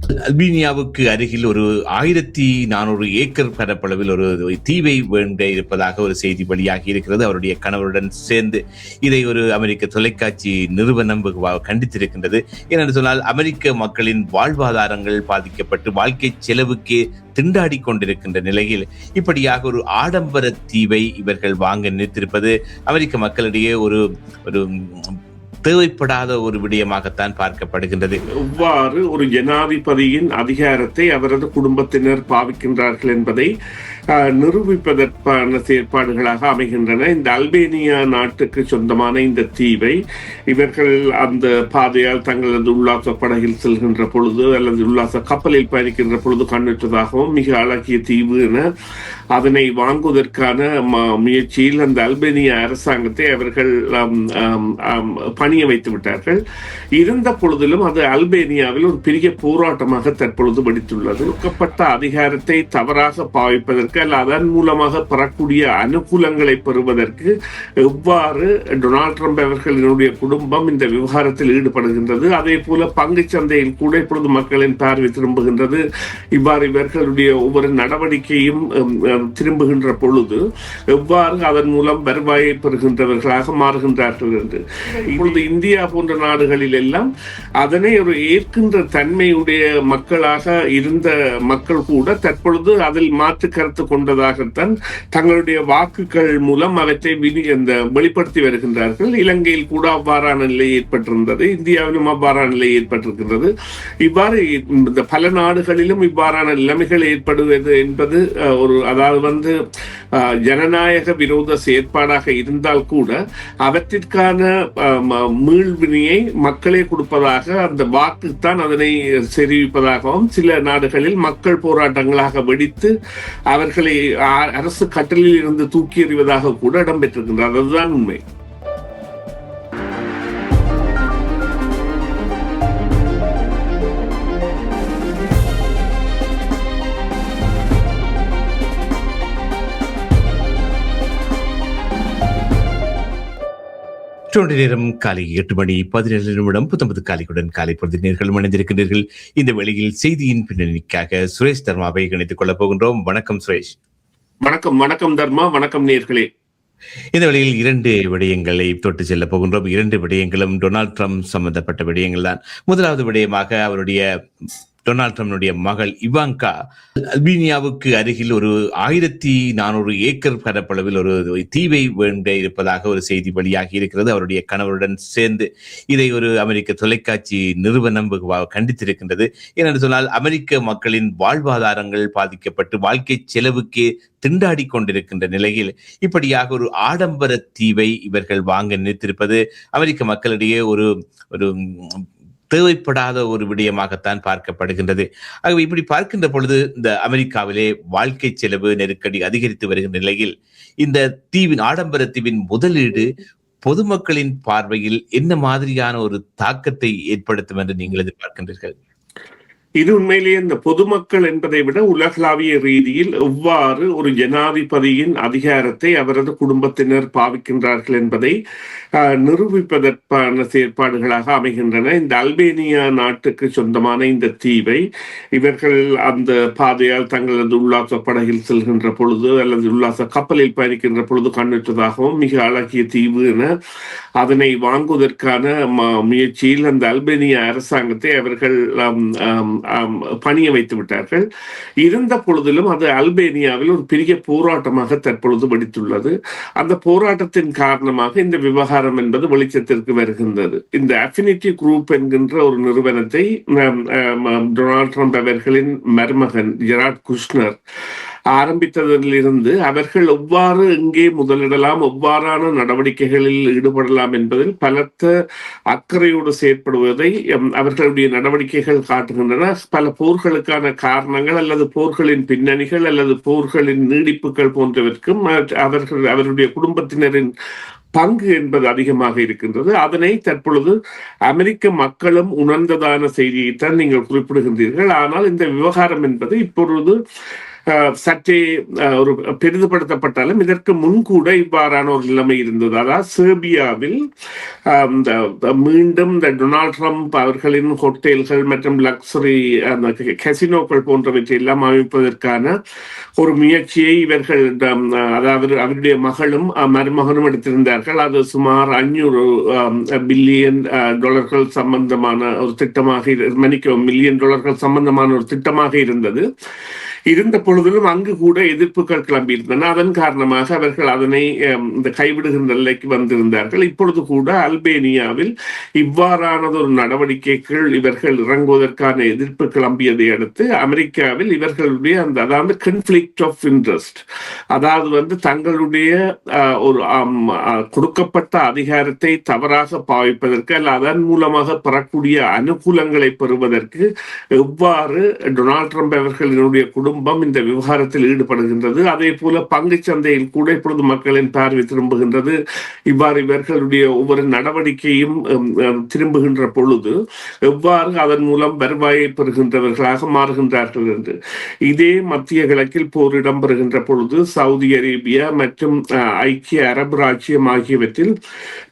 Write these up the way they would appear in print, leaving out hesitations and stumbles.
அல்பீனியாவுக்கு அருகில் ஒரு 1400 ஏக்கர் பரப்பளவில் ஒரு தீவை வேண்ட இருப்பதாக ஒரு செய்தி வெளியாகி இருக்கிறது. அவருடைய கணவருடன் சேர்ந்து இதை ஒரு அமெரிக்க தொலைக்காட்சி நிறுவனம் கண்டித்திருக்கின்றது. ஏனென்று சொன்னால் அமெரிக்க மக்களின் வாழ்வாதாரங்கள் பாதிக்கப்பட்டு வாழ்க்கை செலவுக்கே திண்டாடி கொண்டிருக்கின்ற நிலையில் இப்படியாக ஒரு ஆடம்பர தீவை இவர்கள் வாங்க நினைத்திருப்பது அமெரிக்க மக்களிடையே ஒரு தேவைப்படாத ஒரு விடயமாகத்தான் பார்க்கப்படுகின்றது. எவ்வாறு ஒரு ஜனாதிபதியின் அதிகாரத்தை அவரது குடும்பத்தினர் பாவிக்கின்றார்கள் என்பதை நிரூபிப்பதற்கான செயற்பாடுகளாக அமைகின்றன. இந்த அல்பேனியா நாட்டுக்கு சொந்தமான இந்த தீவை இவர்கள் அந்த பாதையால் தங்களது உல்லாச படகில் செல்கின்ற பொழுது அல்லது உல்லாச கப்பலில் பயணிக்கின்ற பொழுது கண்ணுற்றதாகவும் மிக அழகிய தீவு என அதனை வாங்குவதற்கான முயற்சியில் அந்த அல்பேனியா அரசாங்கத்தை அவர்கள் பணிய வைத்து விட்டார்கள். இருந்த பொழுதிலும் அது அல்பேனியாவில் ஒரு பெரிய போராட்டமாக தற்பொழுது வெடித்துள்ளது. கொடுக்கப்பட்ட அதிகாரத்தை தவறாக பாவிப்பதற்கு அல்ல அதன் மூலமாக பெறக்கூடிய அனுகூலங்களை பெறுவதற்கு எவ்வாறு டொனால்ட் ட்ரம்ப் அவர்களினுடைய குடும்பம் இந்த விவகாரத்தில் ஈடுபடுகின்றது, அதே போல பங்கு சந்தையில் கூட இப்பொழுது மக்களின் பார்வை திரும்புகின்றது. இவ்வாறு இவர்களுடைய ஒவ்வொரு நடவடிக்கையும் திரும்புகின்ற பொழுது எவ்வாறு அதன் மூலம் வருவாயை பெறுகின்றவர்களாக மாறுகின்றார்கள் என்று இப்பொழுது இந்தியா போன்ற நாடுகளில் எல்லாம் அதனை ஒரு ஏற்கின்ற தன்மையுடைய மக்களாக இருந்த மக்கள் கூட தற்பொழுது அதில் மாற்று கருத்து கொண்டதாகத்தான் தங்களுடைய வாக்குகள் மூலம் அவற்றை வெளிப்படுத்தி வருகின்றார்கள். இலங்கையில் கூட அவ்வாறான நிலை ஏற்பட்டிருந்தது, இந்தியாவிலும் அவ்வாறான நிலை ஏற்பட்டிருக்கின்றது. இவ்வாறு இந்த பல நாடுகளிலும் இவ்வாறான நிலைமைகள் ஏற்படுவது என்பது அதாவது ஜனநாயக விரோத செயற்பாடாக இருந்தால் கூட அவற்றிற்கான மீள்வினையை மக்களே கொடுப்பதாக அந்த வாக்குத்தான் அதனை தெரிவிப்பதாகவும் சில நாடுகளில் மக்கள் போராட்டங்களாக வெடித்து அவர்களை அரசு கட்டளையில் இருந்து தூக்கி எறிவதாக கூட இடம்பெற்றிருக்கின்றது. அதுதான் உண்மை. நேரம் காலை 8:17 19 காலைக்குடன் காலை பொழுது நேர்களும் இணைந்திருக்கின்றீர்கள். இந்த வேளையில் செய்தியின் பின்னணிக்காக சுரேஷ் தர்மாவை இணைத்துக் கொள்ளப் போகின்றோம். வணக்கம் சுரேஷ். வணக்கம். வணக்கம் தர்மா. வணக்கம் நேர்களே. இந்த வேளையில் 2 விடயங்களை தொட்டு செல்ல போகின்றோம். 2 விடயங்களும் டொனால்ட் ட்ரம்ப் சம்பந்தப்பட்ட விடயங்கள் தான். முதலாவது விடயமாக அவருடைய டொனால்ட் ட்ரம்பினுடைய மகள் இவாங்கா அல்பீனியாவுக்கு அருகில் ஒரு 1400 ஏக்கர் பரப்பளவில் ஒரு தீவை வேண்ட இருப்பதாக ஒரு செய்தி வெளியாகி இருக்கிறது. அவருடைய கணவருடன் சேர்ந்து இதை ஒரு அமெரிக்க தொலைக்காட்சி நிறுவனம் கண்டித்திருக்கின்றது. ஏனென்று சொன்னால் அமெரிக்க மக்களின் வாழ்வாதாரங்கள் பாதிக்கப்பட்டு வாழ்க்கை செலவுக்கே திண்டாடி கொண்டிருக்கின்ற நிலையில் இப்படியாக ஒரு ஆடம்பர தீவை இவர்கள் வாங்க நினைத்திருப்பது அமெரிக்க மக்களிடையே ஒரு தேவைப்படாத ஒரு விடயமாகத்தான் பார்க்கப்படுகின்றது. ஆகவே இப்படி பார்க்கின்ற பொழுது இந்த அமெரிக்காவிலே வாழ்க்கை செலவு நெருக்கடி அதிகரித்து வருகின்ற நிலையில் இந்த தீவின் ஆடம்பர தீவின் முதலீடு பொதுமக்களின் பார்வையில் என்ன மாதிரியான ஒரு தாக்கத்தை ஏற்படுத்தும் என்று நீங்கள் எதிர்பார்க்கின்றீர்கள்? இது உண்மையிலேயே இந்த பொதுமக்கள் என்பதை விட உலகளாவிய ரீதியில் எவ்வாறு ஒரு ஜனாதிபதியின் அதிகாரத்தை அவரது குடும்பத்தினர் பாவிக்கின்றார்கள் என்பதை நிரூபிப்பதற்கான செயற்பாடுகளாக அமைகின்றன. இந்த அல்பேனியா நாட்டுக்கு சொந்தமான இந்த தீவை இவர்கள் அந்த பாதையால் தங்களது உல்லாச படகில் செல்கின்ற பொழுது அல்லது உல்லாச கப்பலில் பயணிக்கின்ற பொழுது கண்ணுற்றதாகவும் மிக அழகிய தீவு என அதனை வாங்குவதற்கான முயற்சியில் அந்த அல்பேனியா அரசாங்கத்தை அவர்கள் பணிய வைத்து விட்டார்கள். இருந்த பொழுதிலும் அது அல்பேனியாவில் ஒரு பெரிய போராட்டமாக தற்பொழுது வெடித்துள்ளது. அந்த போராட்டத்தின் காரணமாக இந்த விவகாரம் என்பது வெளிச்சத்திற்கு வருகின்றது. இந்த அஃபினிட்டி குரூப் என்கின்ற ஒரு நிறுவனத்தை டொனால்ட் ட்ரம்ப் அவர்களின் மருமகன் ஜெராட் குஷ்னர் ஆரம்பித்ததிலிருந்து அவர்கள் எவ்வாறு எங்கே முதலிடலாம், எவ்வாறான நடவடிக்கைகளில் ஈடுபடலாம் என்பதில் பலத்த அக்கறையோடு செயற்படுவதை அவர்களுடைய நடவடிக்கைகள் காட்டுகின்றன. பல போர்களுக்கான காரணங்கள் அல்லது போர்களின் பின்னணிகள் அல்லது போர்களின் நீடிப்புகள் போன்றவற்றுக்கும் அவருடைய குடும்பத்தினரின் பங்கு என்பது அதிகமாக இருக்கின்றது. அதனை தற்பொழுது அமெரிக்க மக்களும் உணர்ந்ததான செய்தியைத்தான் நீங்கள் குறிப்பிடுகின்றீர்கள். ஆனால் இந்த விவகாரம் என்பது இப்பொழுது சற்றே ஒரு பெரிதுபடுத்தப்பட்டாலும் இதற்கு முன்கூட இவ்வாறான ஒரு நிலைமை இருந்தது. அதாவது செர்பியாவில் மீண்டும் இந்த டொனால்ட் ட்ரம்ப் அவர்களின் ஹோட்டல்கள் மற்றும் லக்ஸரி கசினோக்கள் போன்றவற்றை எல்லாம் அமைப்பதற்கான ஒரு முயற்சியை இவர்கள், அதாவது அவருடைய மகளும் மருமகனும் எடுத்திருந்தார்கள். அது சுமார் 500 பில்லியன் டாலர்கள் சம்பந்தமான ஒரு திட்டமாக, மில்லியன் டாலர்கள் சம்பந்தமான ஒரு திட்டமாக இருந்தது. இருந்த பொழுதிலும் அங்கு கூட எதிர்ப்புகள் கிளம்பியிருந்தன. அதன் காரணமாக அவர்கள் அதனை இந்த கைவிடுகின்ற நிலைக்கு வந்திருந்தார்கள். இப்பொழுது கூட அல்பேனியாவில் இவ்வாறானது ஒரு நடவடிக்கைகள் இவர்கள் இறங்குவதற்கான எதிர்ப்பு கிளம்பியதை அடுத்து அமெரிக்காவில் இவர்களுடைய அந்த, அதாவது கன்ஃபிளிக்ட் ஆஃப் இன்ட்ரெஸ்ட், அதாவது தங்களுடைய ஒரு கொடுக்கப்பட்ட அதிகாரத்தை தவறாக பாவிப்பதற்கு அல்ல அதன் மூலமாக பெறக்கூடிய அனுகூலங்களை பெறுவதற்கு எவ்வாறு டொனால்ட் ட்ரம்ப் அவர்களினுடைய குடும்பம் இந்த விவகாரத்தில் ஈடுபடுகின்றது. அதே போல பங்கு சந்தையில் கூட இப்பொழுது மக்களின் பார்வை திரும்புகின்றது. இவ்வாறு இவர்களுடைய ஒவ்வொரு நடவடிக்கையும் திரும்புகின்ற பொழுது எவ்வாறு அதன் மூலம் வருவாயை பெறுகின்றவர்களாக மாறுகின்றார்கள் என்று. இதே மத்திய கிழக்கில் போர் இடம்பெறுகின்ற பொழுது சவுதி அரேபியா மற்றும் ஐக்கிய அரபு ராச்சியம் ஆகியவற்றில்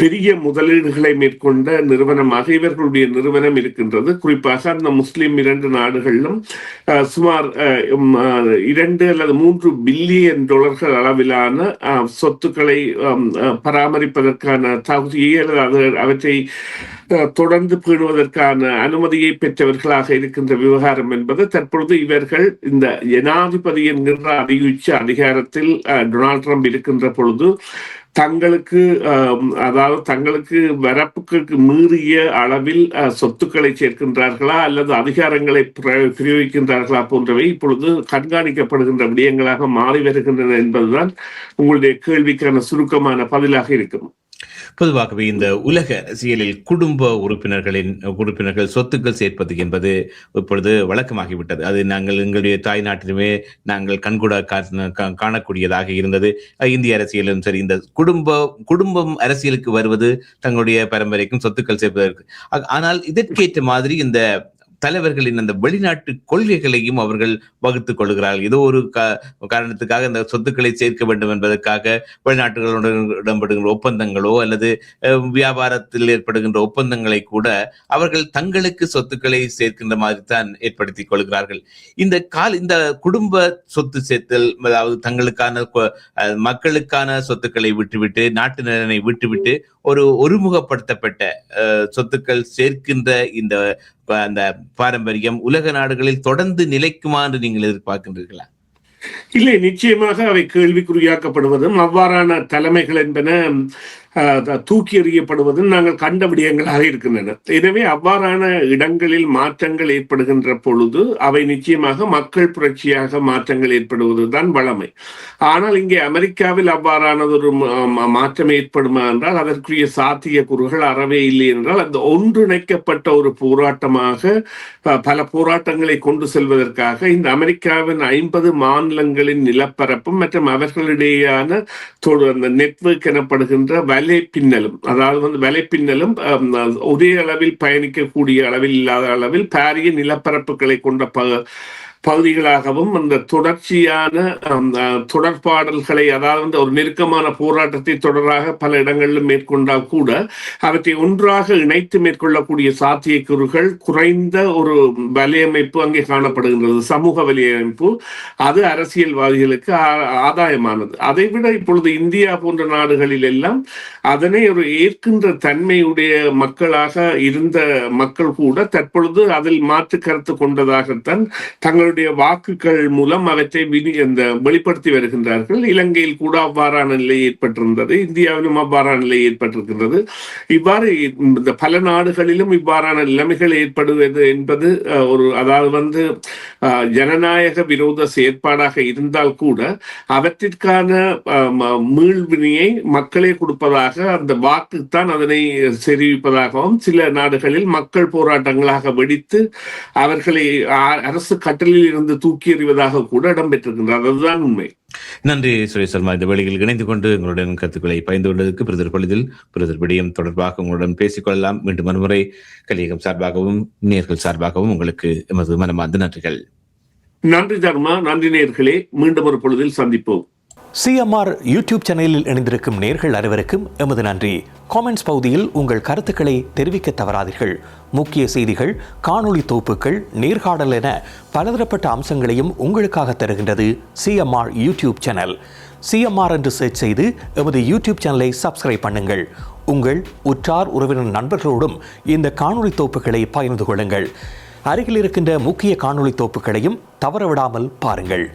பெரிய முதலீடுகளை மேற்கொண்ட நிறுவனமாக இவர்களுடைய நிறுவனம் இருக்கின்றது. குறிப்பாக அந்த முஸ்லிம் 2 நாடுகளிலும் சுமார் 2 அல்லது 3 பில்லியன் டாலர்கள் அளவிலான சொத்துக்களை பராமரிப்பதற்கான தகுதியை அல்லது அவற்றை தொடர்ந்து பேணுவதற்கான அனுமதியை பெற்றவர்களாக இருக்கின்ற விவகாரம் என்பது தற்பொழுது இவர்கள் இந்த ஜனாதிபதி என்கின்ற அதியுச்ச அதிகாரத்தில் டொனால்ட் ட்ரம்ப் இருக்கின்ற பொழுது தங்களுக்கு, அதாவது தங்களுக்கு வரப்புக்கு மீறிய அளவில் சொத்துக்களை சேர்க்கின்றார்களா அல்லது அதிகாரங்களை பிரயோகிக்கின்றார்களா போன்றவை இப்பொழுது கண்காணிக்கப்படுகின்ற விடயங்களாக மாறி வருகின்றன என்பதுதான் உங்களுடைய கேள்விக்கான சுருக்கமான பதிலாக இருக்கும். பொதுவாகவே இந்த உலக அரசியலில் குடும்ப உறுப்பினர்கள் சொத்துக்கள் சேர்ப்பது என்பது இப்பொழுது வழக்கமாகிவிட்டது. அது நாங்கள் எங்களுடைய தாய் நாட்டிலுமே நாங்கள் கண்கூட காணக்கூடியதாக இருந்தது. இந்திய அரசியலும் சரி, இந்த குடும்பம் அரசியலுக்கு வருவது தங்களுடைய பரம்பரைக்கும் சொத்துக்கள் சேர்ப்பதற்கு. ஆனால் இதற்கேற்ற மாதிரி இந்த தலைவர்களின் அந்த வெளிநாட்டு கொள்கைகளையும் அவர்கள் வகுத்துக் கொள்கிறார்கள். ஏதோ ஒரு காரணத்துக்காக இந்த சொத்துக்களை சேர்க்க வேண்டும் என்பதற்காக வெளிநாட்டுகளுடன் இடம்பெறுகின்ற ஒப்பந்தங்களோ அல்லது வியாபாரத்தில் ஏற்படுகின்ற ஒப்பந்தங்களை கூட அவர்கள் தங்களுக்கு சொத்துக்களை சேர்க்கின்ற மாதிரி தான் ஏற்படுத்திக் கொள்கிறார்கள். இந்த குடும்ப சொத்து சேர்த்தல், அதாவது தங்களுக்கான மக்களுக்கான சொத்துக்களை விட்டுவிட்டு, நாட்டு நலனை விட்டுவிட்டு ஒரு ஒருமுகப்படுத்தப்பட்ட சொத்துக்கள் சேர்க்கின்ற அந்த பாரம்பரியம் உலக நாடுகளில் தொடர்ந்து நிலைக்குமா என்று நீங்கள் எதிர்பார்க்கின்றீர்களா? இல்லை, நிச்சயமாக அவை கேள்விக்குறியாக்கப்படுவதும் அவ்வாறான தலைமைகள் என்பன தூக்கி எறியப்படுவதும் நாங்கள் கண்ட விடயங்களாக இருக்கின்றன. எனவே அவ்வாறான இடங்களில் மாற்றங்கள் ஏற்படுகின்ற பொழுது அவை நிச்சயமாக மக்கள் புரட்சியாக மாற்றங்கள் ஏற்படுவதுதான் வழமை. ஆனால் இங்கே அமெரிக்காவில் அவ்வாறானது ஒரு மாற்றம் ஏற்படுமா என்றால் அதற்குரிய சாத்திய கூறுகள் அறவே இல்லை என்றால் அந்த ஒன்றிணைக்கப்பட்ட ஒரு போராட்டமாக பல போராட்டங்களை கொண்டு செல்வதற்காக இந்த அமெரிக்காவின் 50 மாநிலங்களின் நிலப்பரப்பும் மற்றும் அவர்களிடையேயான நெட்வொர்க் எனப்படுகின்ற வலைப்பின்னலும், அதாவது வலைப்பின்னலும் ஒரே அளவில் பயணிக்கக்கூடிய அளவில் இல்லாத அளவில் பாரிய நிலப்பரப்புகளை கொண்ட பகுதிகளாகவும் அந்த தொடர்ச்சியான தொடர்பாடல்களை, அதாவது ஒரு நெருக்கமான போராட்டத்தை தொடராக பல இடங்களிலும் மேற்கொண்டால் கூட அவற்றை ஒன்றாக இணைத்து மேற்கொள்ளக்கூடிய சாத்தியக்கூறுகள் குறைந்த ஒரு வலையமைப்பு அங்கே காணப்படுகின்றது. சமூக வலையமைப்பு அது அரசியல்வாதிகளுக்கு ஆதாயமானது. அதைவிட இப்பொழுது இந்தியா போன்ற நாடுகளில் எல்லாம் அதனை ஒரு ஏற்கின்ற தன்மையுடைய மக்களாக இருந்த மக்கள் கூட தற்பொழுது அதில் மாற்று கருத்து கொண்டதாகத்தான் தங்களுடைய வாக்குகள் மூலம் அவற்றை வெளிப்படுத்தி வருகின்றார்கள். இலங்கையில் கூட அவ்வாறான நிலை ஏற்பட்டிருந்தது, இந்தியாவிலும் அவ்வாறான நிலை ஏற்பட்டிருக்கின்றது. இவ்வாறு இந்த பல நாடுகளிலும் இவ்வாறான நிலைமைகள் ஏற்படுவது என்பது ஒரு, அதாவது ஜனநாயக விரோத செயற்பாடாக இருந்தால் கூட அவற்றிற்கான மீள்வினையை மக்களே கொடுப்பதாக, அந்த வாக்குத்தான் அதனை தெரிவிப்பதாகவும் சில நாடுகளில் மக்கள் போராட்டங்களாக வெடித்து அவர்களை அரசு கட்டளில் இருந்து தூக்கி எறிவதாக கூட இடம்பெற்றிருக்கின்றது. அதுதான் உண்மை. நன்றி சுரேஷ் சர்மா. இந்த வேளையில் இணைந்து கொண்டு உங்களுடன் கருத்துக்களை பகிர்ந்து கொண்டதற்கு பிரதர் பொழுதில் பிரதர் விடயம் தொடர்பாக உங்களுடன் பேசிக்கொள்ளலாம். மீண்டும் மறுமுறை கலியகம் சார்பாகவும் நேர்கள் சார்பாகவும் உங்களுக்கு எமது மனமார்ந்த நன்றிகள். நன்றி தர்மா, நன்றி நேயர்களே. மீண்டும் ஒரு பொழுதில் சந்திப்போம். சிஎம்ஆர் யூடியூப் சேனலில் இணைந்திருக்கும் நேர்கள் அனைவருக்கும் எமது நன்றி. காமெண்ட்ஸ் பகுதியில் உங்கள் கருத்துக்களை தெரிவிக்க தவறாதீர்கள். முக்கிய செய்திகள், காணொளி தொகுப்புகள், நேர்காணல் என பலதரப்பட்ட அம்சங்களையும் உங்களுக்காக தருகின்றது சிஎம்ஆர் யூடியூப் சேனல். சிஎம்ஆர் என்று சர்ச் செய்து எமது யூடியூப் சேனலை சப்ஸ்கிரைப் பண்ணுங்கள். உங்கள் உற்றார் உறவினர் நண்பர்களோடும் இந்த காணொளி தொகுப்புகளை பகிர்ந்து கொள்ளுங்கள். அருகில் இருக்கின்ற முக்கிய காணொளி தொகுப்புகளையும் தவறவிடாமல் பாருங்கள்.